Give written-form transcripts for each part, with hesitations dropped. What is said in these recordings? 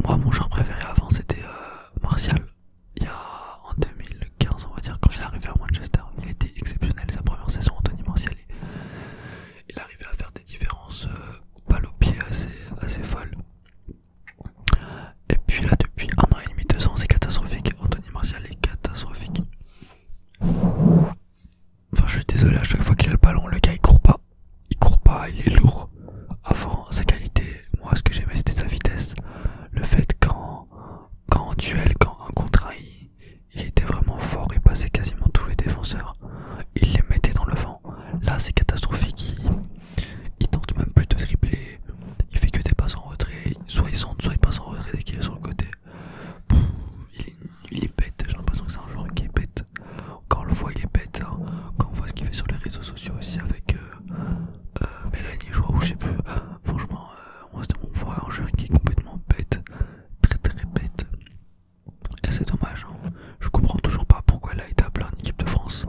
Moi, mon joueur préféré avant, c'était Martial. Il y a en 2015, on va dire, quand il est arrivé à Manchester, il était exceptionnel. Sa première saison, Anthony Martial, il arrivait à faire des différences balle au pied assez folles. Et puis là, depuis un an et demi, 2 ans, c'est catastrophique. Anthony Martial est catastrophique. Enfin, je suis désolé, à chaque fois qu'il a le ballon, le gars il court pas. Il court pas, il est lourd. Avant, sa qualité, moi ce que j'aimais c'était sa vitesse. Le fait quand en duel, quand un contre un, il était vraiment fort, il passait quasiment tous les défenseurs. Il les mettait dans le vent. Là, c'est catastrophique. Il tente même plus de dribbler. Il fait que des passes en retrait. Soit il centre, soit il passe en retrait dès qu'il est sur le côté. Pff, il est bête. J'ai l'impression que c'est un joueur qui est bête. Quand on le voit, il est bête. Hein. Quand on voit ce qu'il fait sur les réseaux sociaux aussi avec Mélanie, je crois, ou je sais plus. Franchement, on voit un joueur qui est complètement bête. Très très bête. Et c'est dommage. Hein. Je comprends toujours pas pourquoi il a été appelé en équipe de France.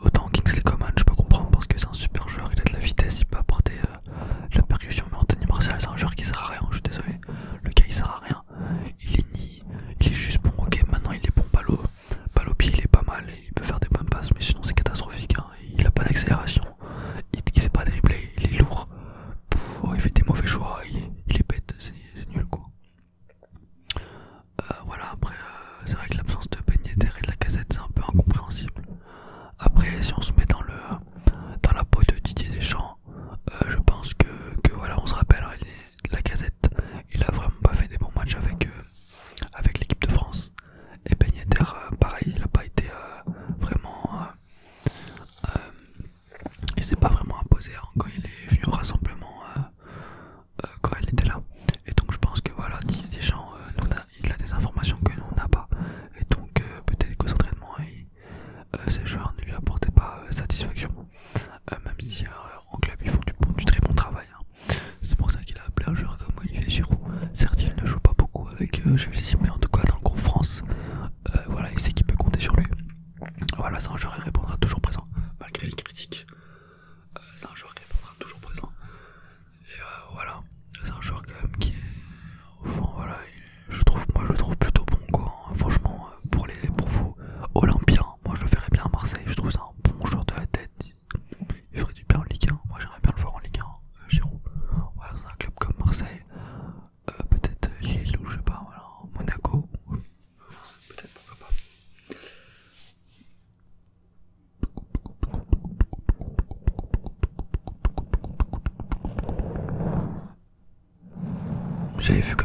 Autant Kingsley Coman, je peux comprendre parce que c'est un super joueur, il a de la vitesse, il peut apporter de la percussion. Mais Anthony Martial, c'est un joueur qui sert à rien, je suis désolé. Le gars il sert à rien. Il est ni. Il est juste bon, ok, maintenant il est bon, balle au pied, il est pas mal, et il peut faire des bonnes passes, mais sinon c'est catastrophique. Hein. Il a pas d'accélération, il sait pas dribbler, il est lourd. Il fait des mauvais choix, il est bête, c'est nul quoi. Voilà, après, c'est vrai que l'absence de Ben Yedder et de la Lacazette, c'est un peu incompréhensible. Après, si on se met dans la peau de Didier Deschamps, je pense que voilà, on se rappelle, hein, Lacazette, il a vraiment pas fait des bons matchs avec l'équipe de France. Et Ben Yedder, pareil, il a pas été vraiment, il s'est pas vraiment imposé hein, quand il est venu au rassemblement, quand il était là. Et donc je pense que voilà, Didier Deschamps, il a des informations que nous on n'a pas. Et donc peut-être qu'aux entraînements, ces joueurs ne lui apportaient pas satisfaction. Même si en club ils font du très bon travail. Hein. C'est pour ça qu'il a appelé un joueur comme Olivier Giroud. Certes, il ne joue pas beaucoup avec Chelsea, mais en tout cas dans le groupe France, voilà, il sait qu'il peut compter sur lui. Voilà, c'est un joueur qui répondra toujours présent, malgré les critiques. C'est un joueur qui répondra toujours présent. Et voilà, c'est un joueur quand même qui est, enfin, voilà, moi je le trouve plutôt bon quoi. Franchement, pour vous, Olympiens, moi je le verrais bien à Marseille. Je trouve ça un bon joueur de la tête. Il ferait du bien en Ligue 1. Moi j'aimerais bien le voir en Ligue 1, Giroud. Voilà, dans un club comme Marseille, peut-être Lille ou je sais pas, voilà, Monaco. Peut-être pourquoi pas. J'avais vu